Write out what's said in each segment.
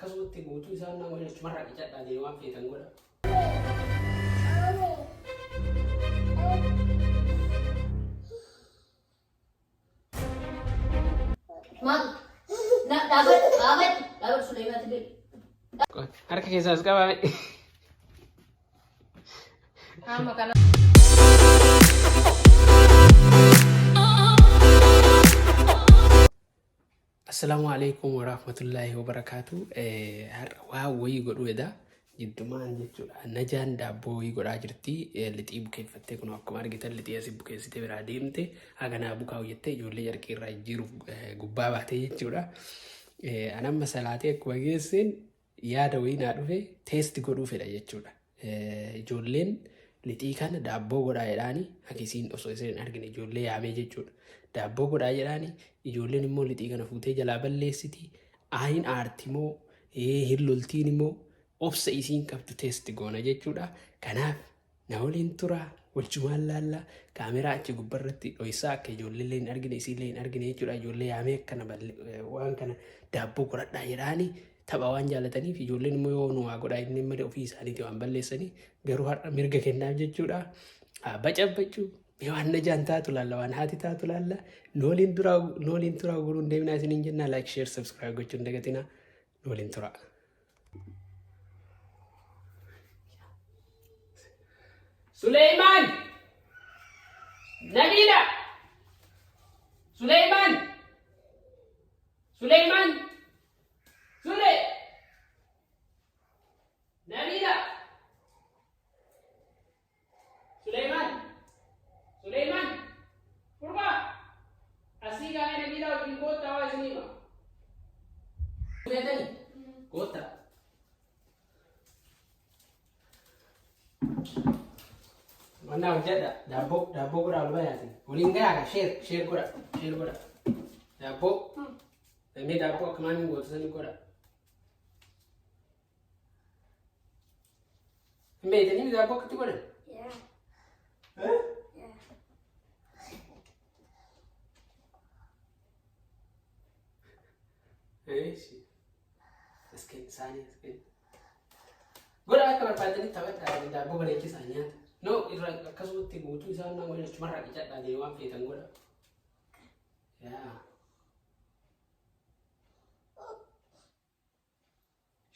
akkasumatti guutuu isaan nama jechumarraa qicadhaa jedhee waan feetan godha. Dapat Sulaiman tadi. Harka keessaas qabame. Makanan. Assalamualaikum warahmatullahi wabarakatuh. Waa wayii godhuudha. Jiddumaan jechuudha. Najaan daabboo wayii godhaa jirti. Lixii bukeeffattee kun akkuma argitan lixii asii bukeessitee biraa deemte. Haganaa bukaa hojjettee ijoollee jarqii irraa jiruuf gubbaa baatee jechuudha. Anamma salaatee akkuma geesseen yaada wayii naa dhufe teesti godhuu fedha jechuudha. Ijoolleen lixii kana daabboo godhaa jedhaani akkasiin osoo isin argine ijoollee yaamee jechuudha. Daabboo godhaa jedhaani ijoolleen immoo lixii kana fuutee jalaa balleessiti. Aayin aartimoo hin loltiin immoo obsa isiin qabdu teesti goona jechuudha. Kanaaf na waliin tura walchumaan laalla kaameraa achi gubbarratti dho'isaa akka ijoollee hin argine isiillee hin argine jechuudha. Ijoollee yaamee akkana waan kana daabboo godhadhaa jedhaani tapha waan jaalataniif ijoolleen immoo yoo nu waa godhaa inni malee ofii isaaniitii waan balleessanii garuu har'a mirga kennaaf jechuudha. Bacabbachuu waan najaan taatu laalla waan haati taatu laalla nooliin tura guruun deemnaa isiniin jennaa like share subscribe gochuun dagatina nooliin tura. Sulaiman! Nabila! Sulaiman! Sulaiman! Nabila! Sulaiman! Sulaiman! Purba! Asii kami Nabila wajin kota wa sini ma? Lihatani? Kota. Mana hojjeta daabboo godhaa lubayaati. Waliin gahaa share godha. Daabboo. Namni daabboo akkamaan hin gootisanii godha. Hin beektanii daabboo akkatti godhan? Sani. Godha akka barbaadanii taphadhaa daabboo bareechisaa nyaata. No, akkasumatti guutuu isaan nama jechumarraa qicadhaa jedhee waan feetan godha.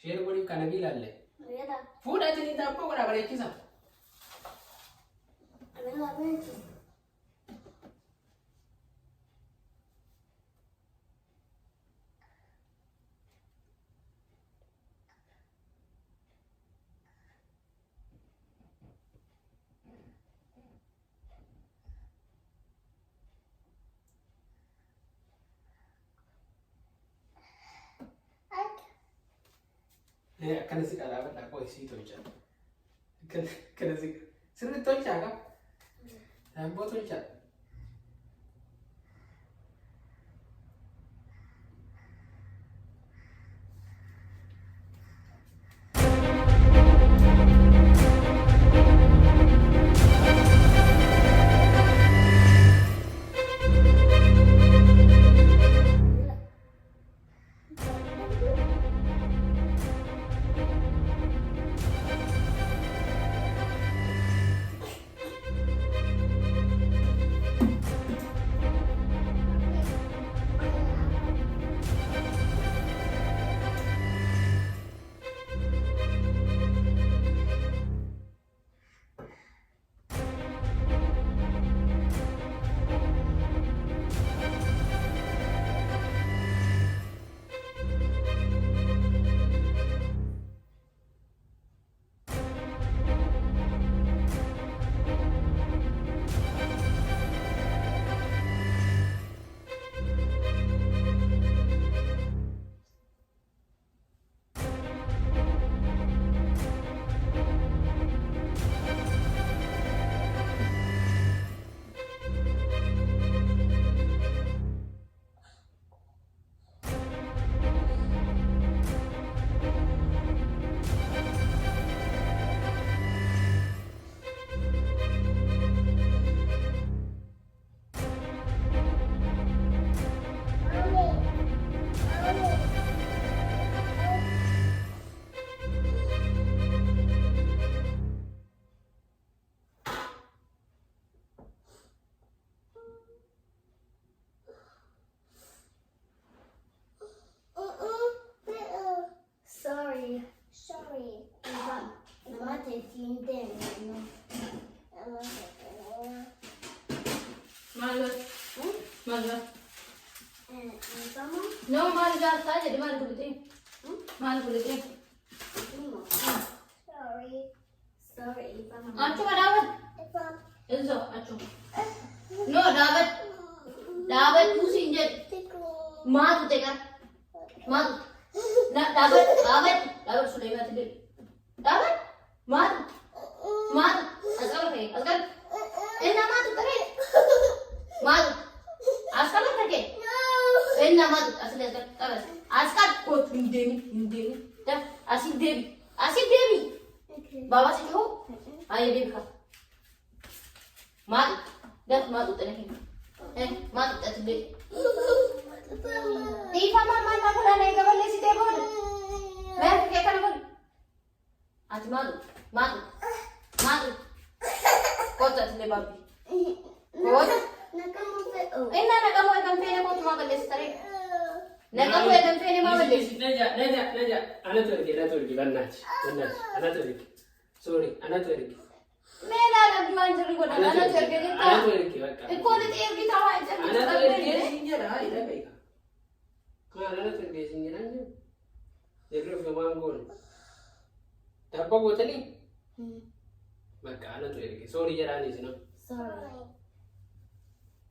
Share godhiif kana bilaalle. Fuudhatanii daabboo godhaa bareechisaa. Akkana si dhadhaabadhaa qoo isii tolchaa. Akkana si sirriitti tolchaa qaba. Daabboo tolchaa. Iya, saja di mana kulit ini? Mana kulit ini? Sorry if I'm Acu mana dapat? Enzo, acu. No, dapat. Dapat musim jadi. Matu teka. Matu. Nak dapat, dapat sudah mati deh. Dapat? Matu. Matu. Askal lagi, askal. Matu tadi. Matu. Askal lagi. Matu, asal askal. Taras. Askal kot hindi. Dah, asin Devi. Bawa sih kau. Ayo Devi kau. Matu. Dah matu tadi. Matu tadi. Tifa mama aku dah naik kapal lesi tebon. Mer ke kan kon. Ati matu. Kota sile babi. Kota? Nak kamu akan pene kau cuma kapal lesi tarik. Nak kamu akan pene mama lesi. Naja. Anak tu lagi, benar. Anak tu lagi. Sorry, anak tu lagi. Mela nak jual jadi kau nak jual jadi kita. Anak tu lagi. Kau ni tiap kita awak jadi. Anak tu lagi. Singgah dah, ini baik. Kau anak tu lagi singgah aja. Jadi kita mangkul. Tapi kau tadi. Maka anak tu lagi. Sorry jalan ni sini. sorry.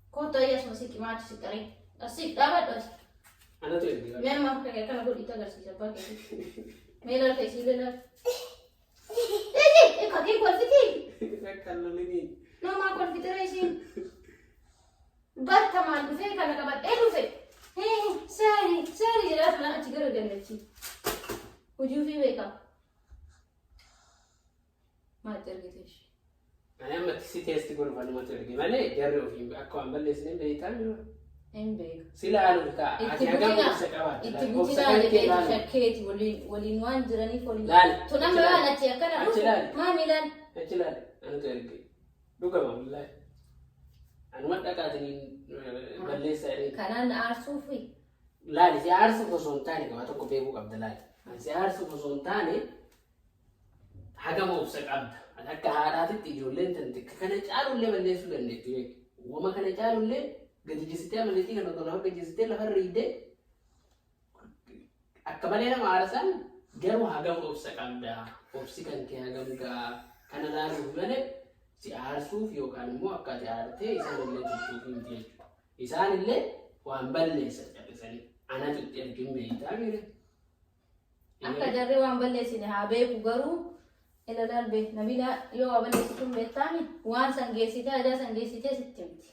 Kau tu ya semua sikit macam sikit tarik. Asik dapat bos. Anak tu lagi. Memang kayak kan aku ditagar sih siapa kayak. Mela kayak sih dah. Kaki kuat fitir. Kalau lagi. Nama kuat fitir sih. Bat kaman, tu kan nak bat. Tu sorry jelas nak cikgu dengan cik. Uju beka. Mater gitu. Anak mati test gol pada mati lagi. Mana jauh film. Aku ambil lesson ni betul. Embek. Sila anu ka. Agak bisa kawan. Itu bukan ada kayak sakit wali nuan jerani foli. Lal. Tu nama mana cik kan aku. Mami lan. Kecilan. Anu tu lagi. Duga mamla. Anu mata ka tini balle sai. Kanan arsufi. Lal si arsu ko sontani ka to ko bebu Abdullah. Si arsu ko sontani. Haga mo sa kabda. Akka haadhaatitti ijoolleen tante kana caalullee balleessuu dandeettu jechuudha. Uumama kana caalullee gadi jisitee amaleetii kan otoo lafa jisitee lafa riidee akka malee nama aarsan garuu hagam obsa qabda. Obsi kan kee hagam gaa kana laaluuf malee si aarsuuf yookaan immoo akka ati aartee isaanillee tuttuuf miti jechuudha. Isaanillee waan balleessan callisanii anatu itti argin beektaa mire. Akka jarri waan balleessine haa beeku garuu ila darbe nabila yoo balleessituu beektaani waan sangeessitee aadaa sangeessitee sitti miti.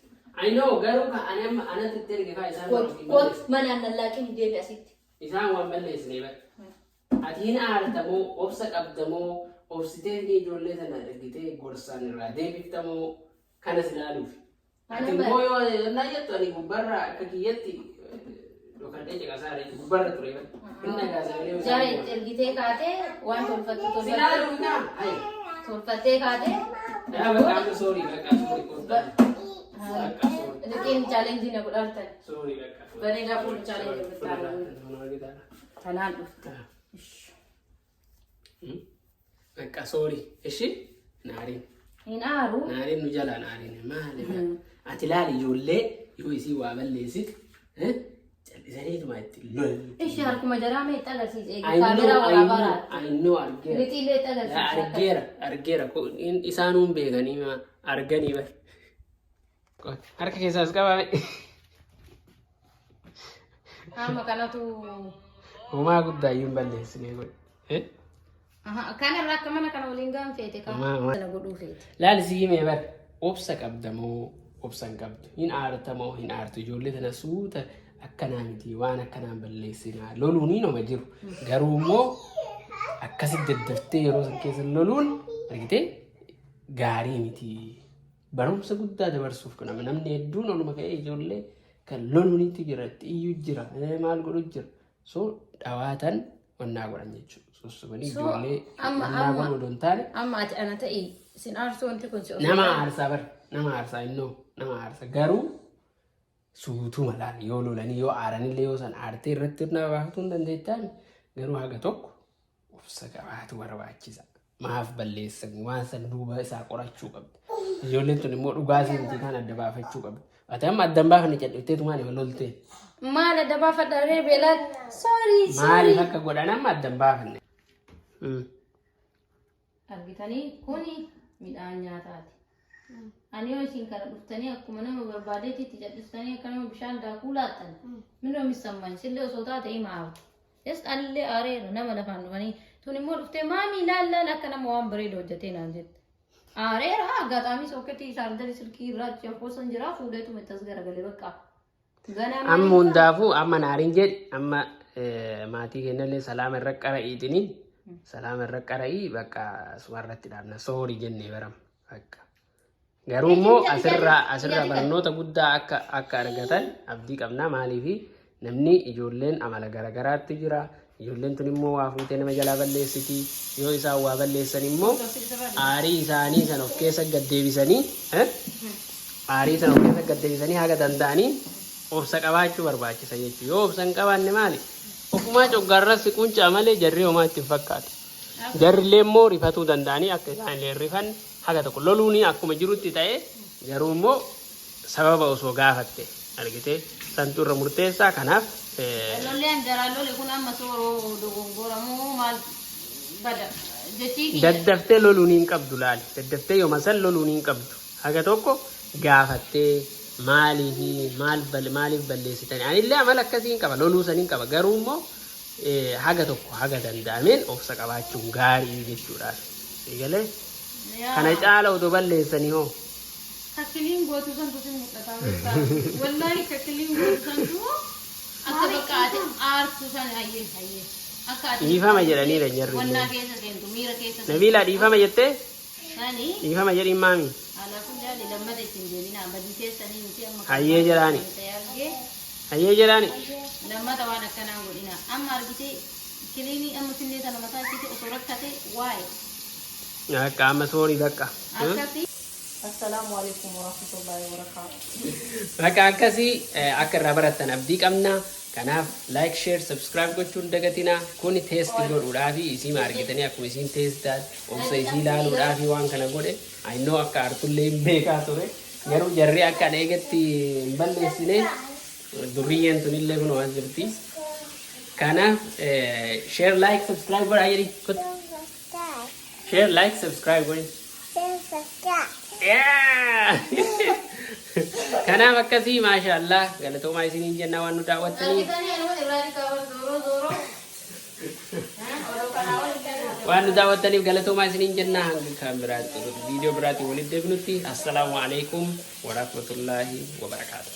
I know garuu ka anatu itti arge faa isaan Kot mana nallaaqiin deebi asitti. Isaan waan balleessine bara. Ati hin aartamoo obsa qabdamoo obsitee ni ijoollee sana argitee gorsaan irraa deebiftamoo kanas ilaaluuf. Ati immoo yoo naa jettu ani gubbarraa akka kiyyatti dhokadhee caqasaa gubbarra ture bara. Inni gaazexaalee Jari ergitee kaatee waan tolfattu ilaaluuf naa. tolfattee kaatee. Yaa bakka sorry bakka sorry kottaa. Rikin challenge na kudaltan. Sorry bakka. Bani ga pun challenge betal. Tanan ufta. Bakka sorry. Ishi naarin. Inaaru. Naarin nu jala naarin maali. Ati laali ijoollee yoo isii waa balleessit callisaniituma itti lol. Ishi harkuma jaraa mee agarsiise kaamera waraabaa. I know argeera. Ritiilee agarsiise. Argeera. Isaanuun beekanii arganii bar. Harka keessaas qabame. Amma kanatu. Homaa guddaa iyyuu balleessinee godhe. Kanarraa akka mana kana waliin gaanfeete kana godhuu feete. Laali si himee bar obsa qabdamoo obsa hin qabdu. Hin aartamoo hin aartu ijoollee tana suuta akkanaa miti waan akkanaan balleessinaa loluun hin oma jiru. Garuu immoo akkasitti daddaftee yeroo san keessa loluun argitee gaarii miti. Barumsa guddaa dabarsuuf kana namni hedduun oluma ka'ee ijoollee kan loluunitti jira iyyuu jira maal godhu jira. So dhawaatan wannaa godhan jechuudha. Sosobanii ijoollee wannaa godhu odoon taane. Amma ati ana ta'e sin aarsu wanti kun si Nama aarsaa bar nama aarsaa innoo nama aarsa garuu suutuma laal yoo lolanii yoo aaranillee yoo san aartee irratti nama baaftuu hin dandeettaan garuu haga tokko obsa qabaatu barbaachisa. Maaf balleessan waan san duuba isaa qorachuu qabda. Ijoolleen tun immoo dhugaa seentii kan adda baafachuu qabda. Atam addan baafne jedhuttee tumaan walolte. Maal adda baafadharee beelaan sorry Maaliif akka godhan amma addan baafne? argitanii kuni midhaan nyaataati. Ani yoo isin kana dhuftanii akkuma nama barbaadeetitti jal'istanii akka nama bishaan daakuu laattan minoo misamman sillee osoo taate himaa hawti. Yes anillee aareera nama lafaan dhufanii tun immoo dhuftee maamii ilaallaan akka nama waan bareedu hojjetee naan jette. Aareera aggaxaamii sokketii saardarii silkii irraa jafoosan jira fuudheetu mittas garagalee bakka. Amma hundaafuu amma naariin jedhi amma maatii kennallee salaama irra qara'iitiniin salaama irra qara'ii bakka sumarratti dhaabna soorii jennee baram bakka. Garuu immoo asirraa barnoota guddaa akka argatan abdii qabna maaliifi namni ijoolleen amala garagaraatti jira. Ijoolleen tun immoo waa fuutee nama jalaa balleessiti. Yoo isaan waa balleessan immoo aarii isaanii san of keessa gaddeebisanii haga danda'anii obsa qabaachuu barbaachisa jechuudha. Yoo obsa hin qabaanne maali? Ofumaa coggaarra siquuncaa malee jarri homaa itti fakkaatu. Jarrillee immoo rifatuu danda'anii akka isaan illee rifan haga tokko loluuni akkuma jirutti ta'e garuu immoo sababa osoo gaafatte argitee santu irra murteessaa kanaaf. Lolleen daraa lole kun amma sooroo dogongoramuu maal bada jechiiti. Daddaftee loluun hin qabdu laali. Daddaftee yooma san loluun hin qabdu. Haga tokko gaafattee maaliif balleessitanii. Anillee amala akkasiin qaba loluu saniin qaba garuu immoo haga tokko haga danda'ameen obsa qabaachuun gaarii jechuudhaaf. Eegalee kana caala otoo balleessanii hoo. Kakkiliin gootu santu sin mul'ata. Wallaahi kakkiliin gootu santu akka bakka ati aartu san hayyee. Dhiifama jedhaniira jarri. Wannaa keessa seentu miira keessa seentu. Nabiilaa dhiifama jettee? Sani. Dhiifama jedhiin maami? Alaafuu jaali lammata ittiin deebinaa badii keessanii miti amma. Hayyee jedhaani. Hayyee jedhaani. Lammata waan akkanaan godhina. Amma argitee kiliinii amma sillee sana mataa isiitti osoo rakkate waa'ee. Akka amma soorii bakka. Akkasii. Assalaamu alaikum warahmatullahi wabarakatuh. Bakka akkasii akka irraa barattan abdii qabna. Kanaaf like, share, subscribe gochuun dagatina. Kuni test godhuudhaafi isiin argitanii akkuma isiin testaan obsa isii ilaaluudhaafi waan kana godhe. I know akka artullee hin beekaa ture. Garuu jarri akka eegatti hin balleessine durriyyeen tunillee kun waan jirti. Kanaaf share, like, subscribe godhaa jedhi. Share, like, subscribe godhi. Kanaaf akkasii maashaallah galatoomaa isiniin jenna waan nu daawwattaniif. Waan nu daawwattaniif galatoomaa isiniin jenna hanga kan biraatti viidiyoo biraatti walitti deebinutti. Assalaamu alaikum wa rahmatullahi wa barakaatuh.